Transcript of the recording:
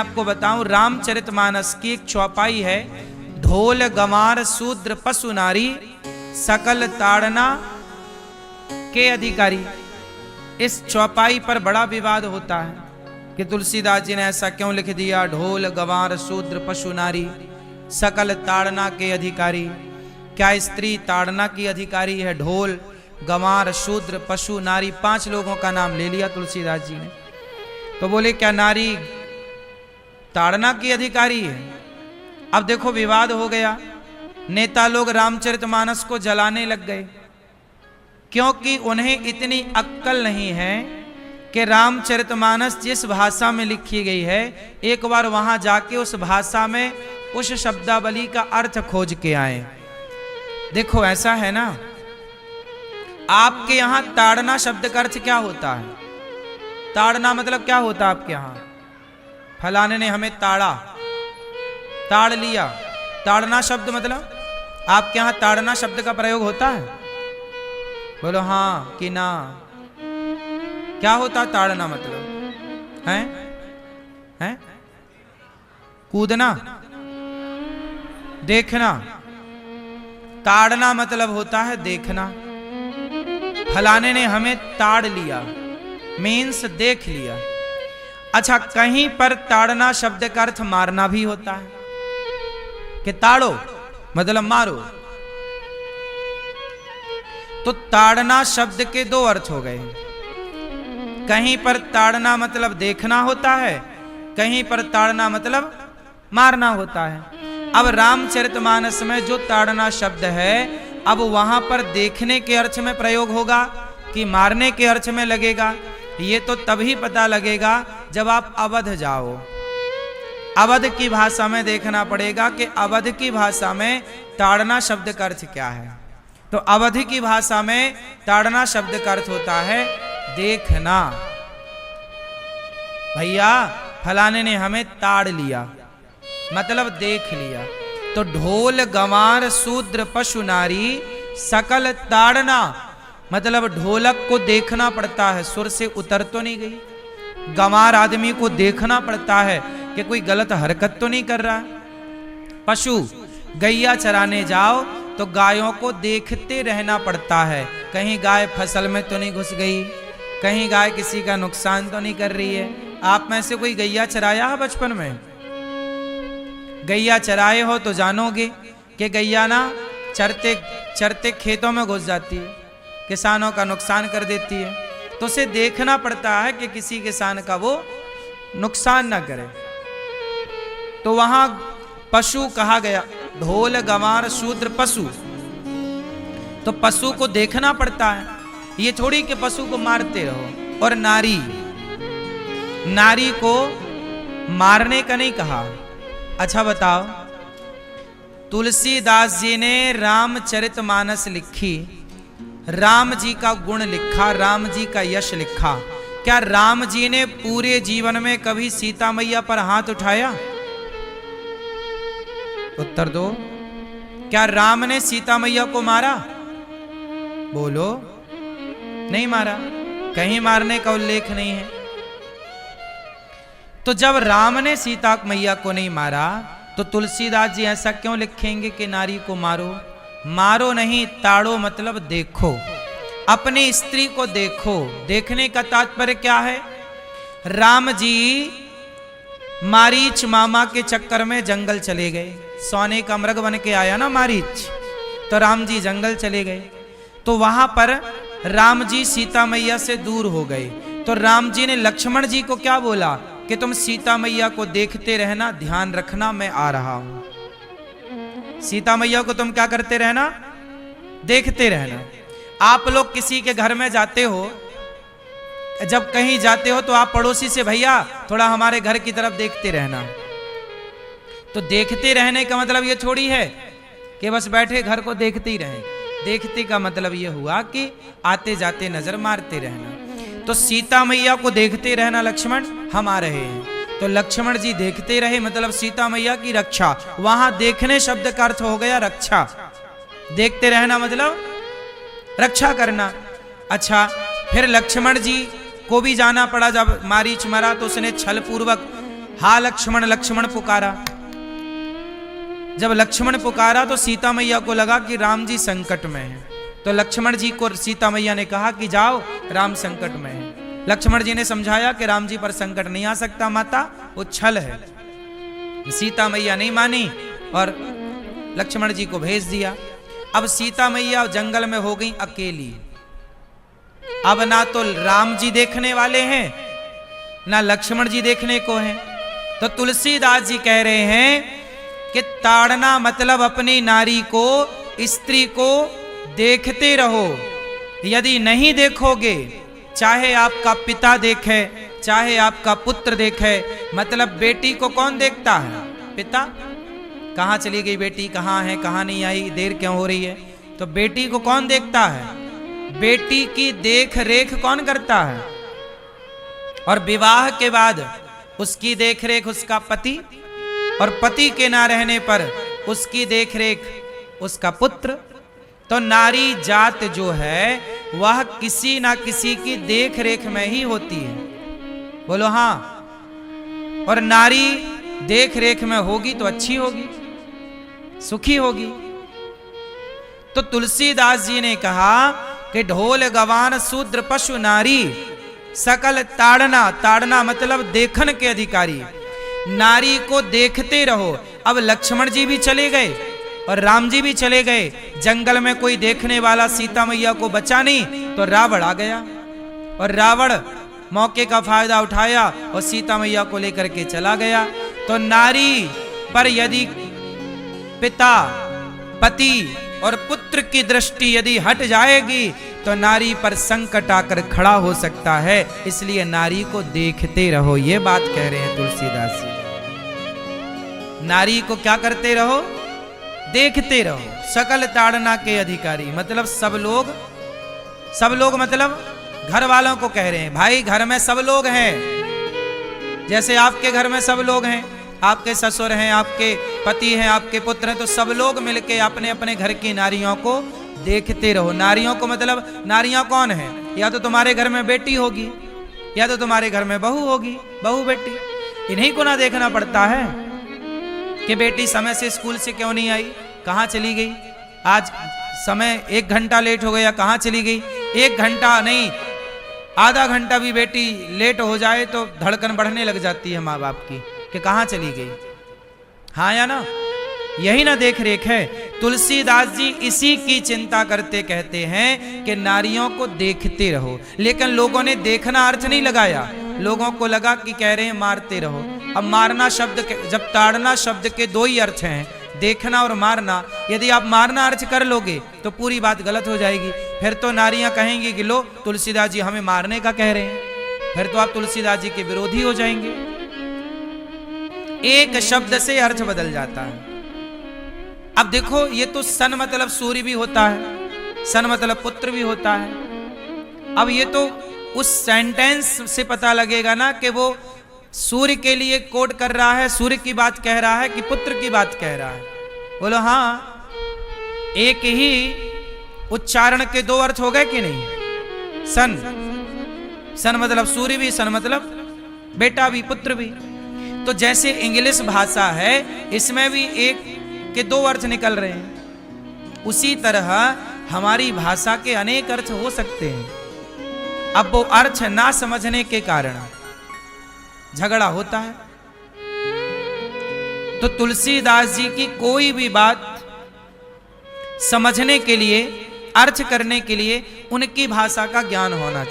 आपको बताऊं, रामचरितमानस की एक चौपाई है, ढोल गंवार शूद्र पशु नारी सकल ताड़ना के अधिकारी। इस चौपाई पर बड़ा विवाद होता है कि तुलसीदास जी ने ऐसा क्यों लिख दिया, ढोल गंवार शूद्र पशु नारी सकल ताड़ना के अधिकारी। क्या स्त्री ताड़ना की अधिकारी है? ढोल गंवार शूद्र पशु नारी 5 लोगों का नाम ले लिया तुलसीदास जी ने। तो बोले क्या नारी ताड़ना की अधिकारी है? अब देखो विवाद हो गया, नेता लोग रामचरितमानस को जलाने लग गए, क्योंकि उन्हें इतनी अक्ल नहीं है कि रामचरितमानस जिस भाषा में लिखी गई है एक बार वहां जाके उस भाषा में उस शब्दावली का अर्थ खोज के आए। देखो ऐसा है ना, आपके यहां ताड़ना शब्द का अर्थ क्या होता है? ताड़ना मतलब क्या होता है आपके यहां? फलाने ने हमें ताड़ा, ताड़ लिया। ताड़ना शब्द मतलब आपके यहां ताड़ना शब्द का प्रयोग होता है? बोलो हाँ कि ना। क्या होता ताड़ना मतलब? हैं? कूदना, देखना। ताड़ना मतलब होता है देखना। फलाने ने हमें ताड़ लिया मीन्स देख लिया। अच्छा, कहीं पर ताड़ना शब्द का अर्थ मारना भी होता है कि ताड़ो मतलब मारो। तो ताड़ना शब्द के 2 अर्थ हो गए। कहीं पर ताड़ना मतलब देखना होता है, कहीं पर ताड़ना मतलब मारना होता है। अब रामचरितमानस में जो ताड़ना शब्द है, अब वहां पर देखने के अर्थ में प्रयोग होगा कि मारने के अर्थ में लगेगा, ये तो तभी पता लगेगा जब आप अवध जाओ। अवध की भाषा में देखना पड़ेगा कि अवध की भाषा में ताड़ना शब्द का अर्थ क्या है। तो अवध की भाषा में ताड़ना शब्द का अर्थ होता है देखना। भैया फलाने ने हमें ताड़ लिया मतलब देख लिया। तो ढोल गंवार शूद्र पशु नारी सकल ताड़ना मतलब ढोलक को देखना पड़ता है, सुर से उतर तो नहीं गई। गंवार आदमी को देखना पड़ता है कि कोई गलत हरकत तो नहीं कर रहा है। पशु गैया चराने जाओ तो गायों को देखते रहना पड़ता है, कहीं गाय फसल में तो नहीं घुस गई, कहीं गाय किसी का नुकसान तो नहीं कर रही है। आप में से कोई गैया चराया है बचपन में? गैया चराए हो तो जानोगे कि गैया ना चरते चरते खेतों में घुस जाती है, किसानों का नुकसान कर देती है। तो उसे देखना पड़ता है कि किसी किसान का वो नुकसान ना करे। तो वहां पशु कहा गया, ढोल गंवार शूद्र पशु। तो पशु को देखना पड़ता है, ये थोड़ी कि पशु को मारते रहो। और नारी, नारी को मारने का नहीं कहा। अच्छा बताओ, तुलसीदास जी ने रामचरितमानस लिखी, राम जी का गुण लिखा, राम जी का यश लिखा। क्या राम जी ने पूरे जीवन में कभी सीता मैया पर हाथ उठाया? उत्तर दो। क्या राम ने सीता मैया को मारा? बोलो, नहीं मारा, कहीं मारने का उल्लेख नहीं है। तो जब राम ने सीता मैया को नहीं मारा तो तुलसीदास जी ऐसा क्यों लिखेंगे कि नारी को मारो? मारो नहीं, ताड़ो मतलब देखो, अपनी स्त्री को देखो। देखने का तात्पर्य क्या है? राम जी मारीच मामा के चक्कर में जंगल चले गए, सोने का मृग बन के आया ना मारीच, तो राम जी जंगल चले गए। तो वहां पर राम जी सीता मैया से दूर हो गए। तो राम जी ने लक्ष्मण जी को क्या बोला कि तुम सीता मैया को देखते रहना, ध्यान रखना, मैं आ रहा हूं। सीता मैया को तुम क्या करते रहना? देखते रहना। आप लोग किसी के घर में जाते हो, जब कहीं जाते हो तो आप पड़ोसी से भैया थोड़ा हमारे घर की तरफ देखते रहना। तो देखते रहने का मतलब ये थोड़ी है कि बस बैठे घर को देखते ही रहे। देखते का मतलब ये हुआ कि आते जाते नजर मारते रहना। तो सीता मैया को देखते रहना लक्ष्मण, हम आ रहे हैं। तो लक्ष्मण जी देखते रहे मतलब सीता मैया की रक्षा। वहां देखने शब्द का अर्थ हो गया रक्षा। देखते रहना मतलब रक्षा करना। अच्छा, फिर लक्ष्मण जी को भी जाना पड़ा। जब मारीच मरा तो उसने छल पूर्वक हा लक्ष्मण, लक्ष्मण पुकारा। जब लक्ष्मण पुकारा तो सीता मैया को लगा कि राम जी संकट में हैं। तो लक्ष्मण जी को सीता मैया ने कहा कि जाओ, राम संकट में है। लक्ष्मण जी ने समझाया कि राम जी पर संकट नहीं आ सकता माता, वो छल है। सीता मैया नहीं मानी और लक्ष्मण जी को भेज दिया। अब सीता मैया जंगल में हो गई अकेली। अब ना तो राम जी देखने वाले हैं, ना लक्ष्मण जी देखने को हैं। तो तुलसीदास जी कह रहे हैं कि ताड़ना मतलब अपनी नारी को, स्त्री को देखते रहो। यदि नहीं देखोगे, चाहे आपका पिता देखे, चाहे आपका पुत्र देखे, मतलब बेटी को कौन देखता है? पिता। कहाँ चली गई बेटी, कहाँ है, कहाँ नहीं आई, देर क्यों हो रही है? तो बेटी को कौन देखता है? बेटी की देख रेख कौन करता है? और विवाह के बाद उसकी देख रेख उसका पति, और पति के ना रहने पर उसकी देख रेख उसका पुत्र। तो नारी जात जो है वह किसी ना किसी की देख रेख में ही होती है। बोलो हाँ। और नारी देख रेख में होगी तो अच्छी होगी, सुखी होगी। तो तुलसीदास जी ने कहा कि ढोल गवान शूद्र पशु नारी सकल ताड़ना, ताड़ना मतलब देखन के अधिकारी, नारी को देखते रहो। अब लक्ष्मण जी भी चले गए और राम जी भी चले गए, जंगल में कोई देखने वाला सीता मैया को बचा नहीं, तो रावण आ गया और रावण मौके का फायदा उठाया और सीता मैया को लेकर के चला गया। तो नारी पर यदि पिता, पति और पुत्र की दृष्टि यदि हट जाएगी तो नारी पर संकट आकर खड़ा हो सकता है। इसलिए नारी को देखते रहो, ये बात कह रहे हैं तुलसीदास जी। नारी को क्या करते रहो? देखते रहो। सकल ताड़ना के अधिकारी मतलब सब लोग मतलब घर वालों को कह रहे हैं। भाई घर में सब लोग हैं, जैसे आपके घर में सब लोग हैं, आपके ससुर हैं, आपके पति हैं, आपके पुत्र हैं, तो सब लोग मिलके अपने अपने घर की नारियों को देखते रहो। नारियों को मतलब नारियां कौन है? या तो तुम्हारे घर में बेटी होगी, या तो तुम्हारे घर में बहू होगी, बहू बेटी। इन्हीं को ना देखना पड़ता है कि बेटी समय से स्कूल से क्यों नहीं आई, कहाँ चली गई, आज समय 1 घंटा लेट हो गया, कहाँ चली गई। 1 घंटा नहीं, आधा घंटा भी बेटी लेट हो जाए तो धड़कन बढ़ने लग जाती है माँ बाप की कि कहाँ चली गई। हाँ या ना? यही ना देख रेख है। तुलसीदास जी इसी की चिंता करते कहते हैं कि नारियों को देखते रहो। लेकिन लोगों ने देखना अर्थ नहीं लगाया, लोगों को लगा कि कह रहे हैं मारते रहो। अब मारना शब्द के, जब ताड़ना शब्द के 2 ही अर्थ हैं, देखना और मारना, यदि आप मारना अर्थ कर लोगे तो पूरी बात गलत हो जाएगी। फिर तो नारियां कहेंगी कि लो तुलसीदास जी हमें मारने का कह रहे हैं, फिर तो आप तुलसीदास जी के विरोधी हो जाएंगे। एक शब्द से अर्थ बदल जाता है। अब देखो, ये तो सन मतलब सूर्य भी होता है, सन मतलब पुत्र भी होता है। अब ये तो उस सेंटेंस से पता लगेगा ना कि वो सूर्य के लिए कोट कर रहा है, सूर्य की बात कह रहा है कि पुत्र की बात कह रहा है। बोलो हाँ। एक ही उच्चारण के 2 अर्थ हो गए कि नहीं? सन मतलब सूर्य भी, सन मतलब बेटा भी, पुत्र भी। तो जैसे इंग्लिश भाषा है, इसमें भी एक के 2 अर्थ निकल रहे हैं, उसी तरह हमारी भाषा के अनेक अर्थ हो सकते हैं। अब वो अर्थ ना समझने के कारण झगड़ा होता है। तो तुलसीदास जी की कोई भी बात समझने के लिए, अर्थ करने के लिए उनकी भाषा का ज्ञान होना चाहिए।